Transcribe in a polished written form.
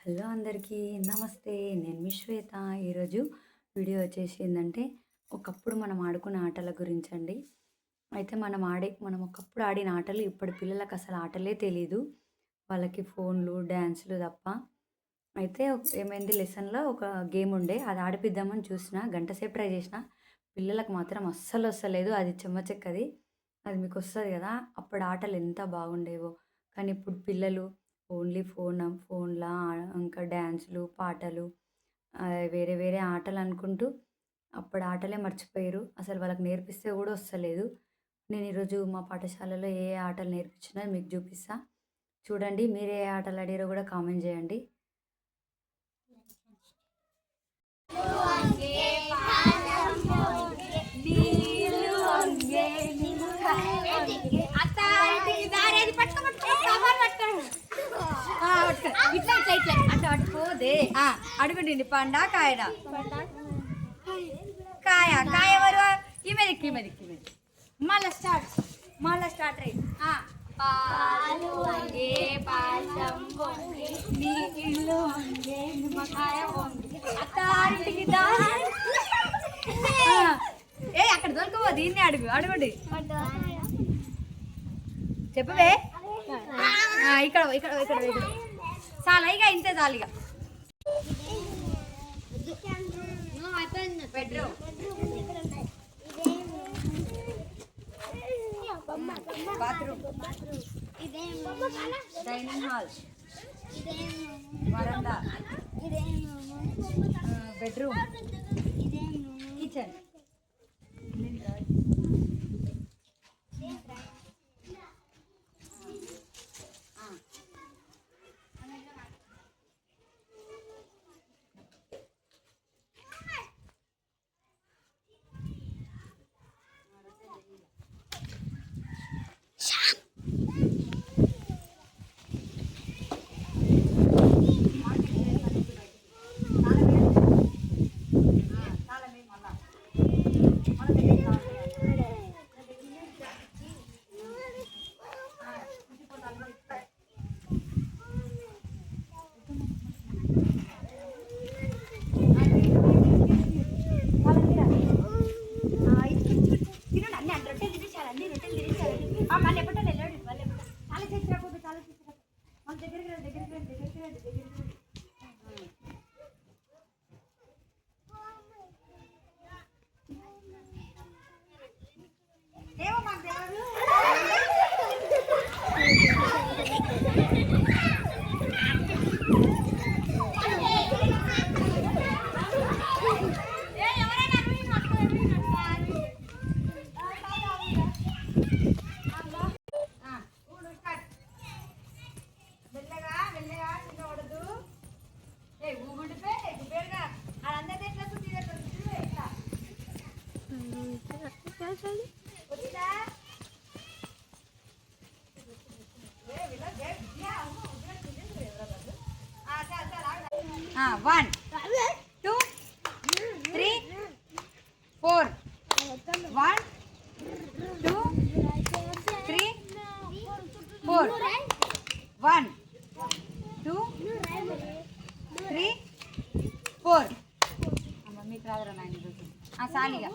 Hello అందరికీ నమస్తే. నేను మీ శ్వేత. ఈరోజు వీడియో వచ్చేసి ఏందంటే, ఒకప్పుడు మనం ఆడుకునే ఆటల గురించండి. అయితే మనం ఒకప్పుడు ఆడిన ఆటలు ఇప్పటి పిల్లలకి అసలు ఆటలే తెలీదు. వాళ్ళకి ఫోన్‌లు, డాన్స్‌లు తప్ప. అయితే ఏమైంది లెసన్‌లో ఒక గేమ్ ఉండే. అది ఆడిపిద్దామని చూసినా, గంట సేపు ట్రై చేసినా, పిల్లలకు మాత్రం అస్సలు వస్తలేదు. అది చెమ్మ చెక్కది. అది మీకొస్తది కదా! అప్పుడు ఆటలు ఎంత బాగుండేవో. కానీ ఇప్పుడు పిల్లలు ఓన్లీ ఫోన్‌లా ఇంకా డాన్సులు, పాటలు వేరే వేరే ఆటలనుకుంటూ అప్పటి ఆటలే మర్చిపోయిర్రు. అసలు వాళ్ళకి నేర్పిస్తే గూడా వస్తలేదు. నేను ఈరోజు మా పాఠశాలలో ఏ ఏ ఆటలు నేర్పించినా మీకు జూపిస్తా. చూడండి మీరు ఏ ఆటలు ఆడిర్రో గూడా కామెంట్ జేయండి. ఇట్లా ఇట్లా ఇట్లా అట్లా పట్టుకోదే అడుగుండి పండా కాయడా కాయ కాయ ఎవరు ఈమెదికి మళ్ళా స్టార్ట్ అయ్యి పాలు వంగే పాయసం వంగి నీళ్ళు వంగే నిమ్మకాయ వంగి అత్తారింటికి ఏ అక్కడ దొరకవో దీన్ని అడుగుండి చెప్పవే ఇక్కడ ఇక్కడ ఇక్కడ చాలా ఇక ఇంతే చాలు ఇక బెడ్రూమ్ బాత్రూమ్ డైనింగ్ హాల్ వరండా బెడ్రూమ్ కిచెన్ మళ్ళీ ఎప్పటి వెళ్ళాడు చాలా చేసి రాకూడదు చాలా చేసి రాకూడదు మన దగ్గరికి రండి ఏమో మాకు తెలియదు One, 2, 3, 4. 1, 2, 3, 4. 1, 2, 3, 4. మమ్మీకి రాదురా నాయన సాలిగా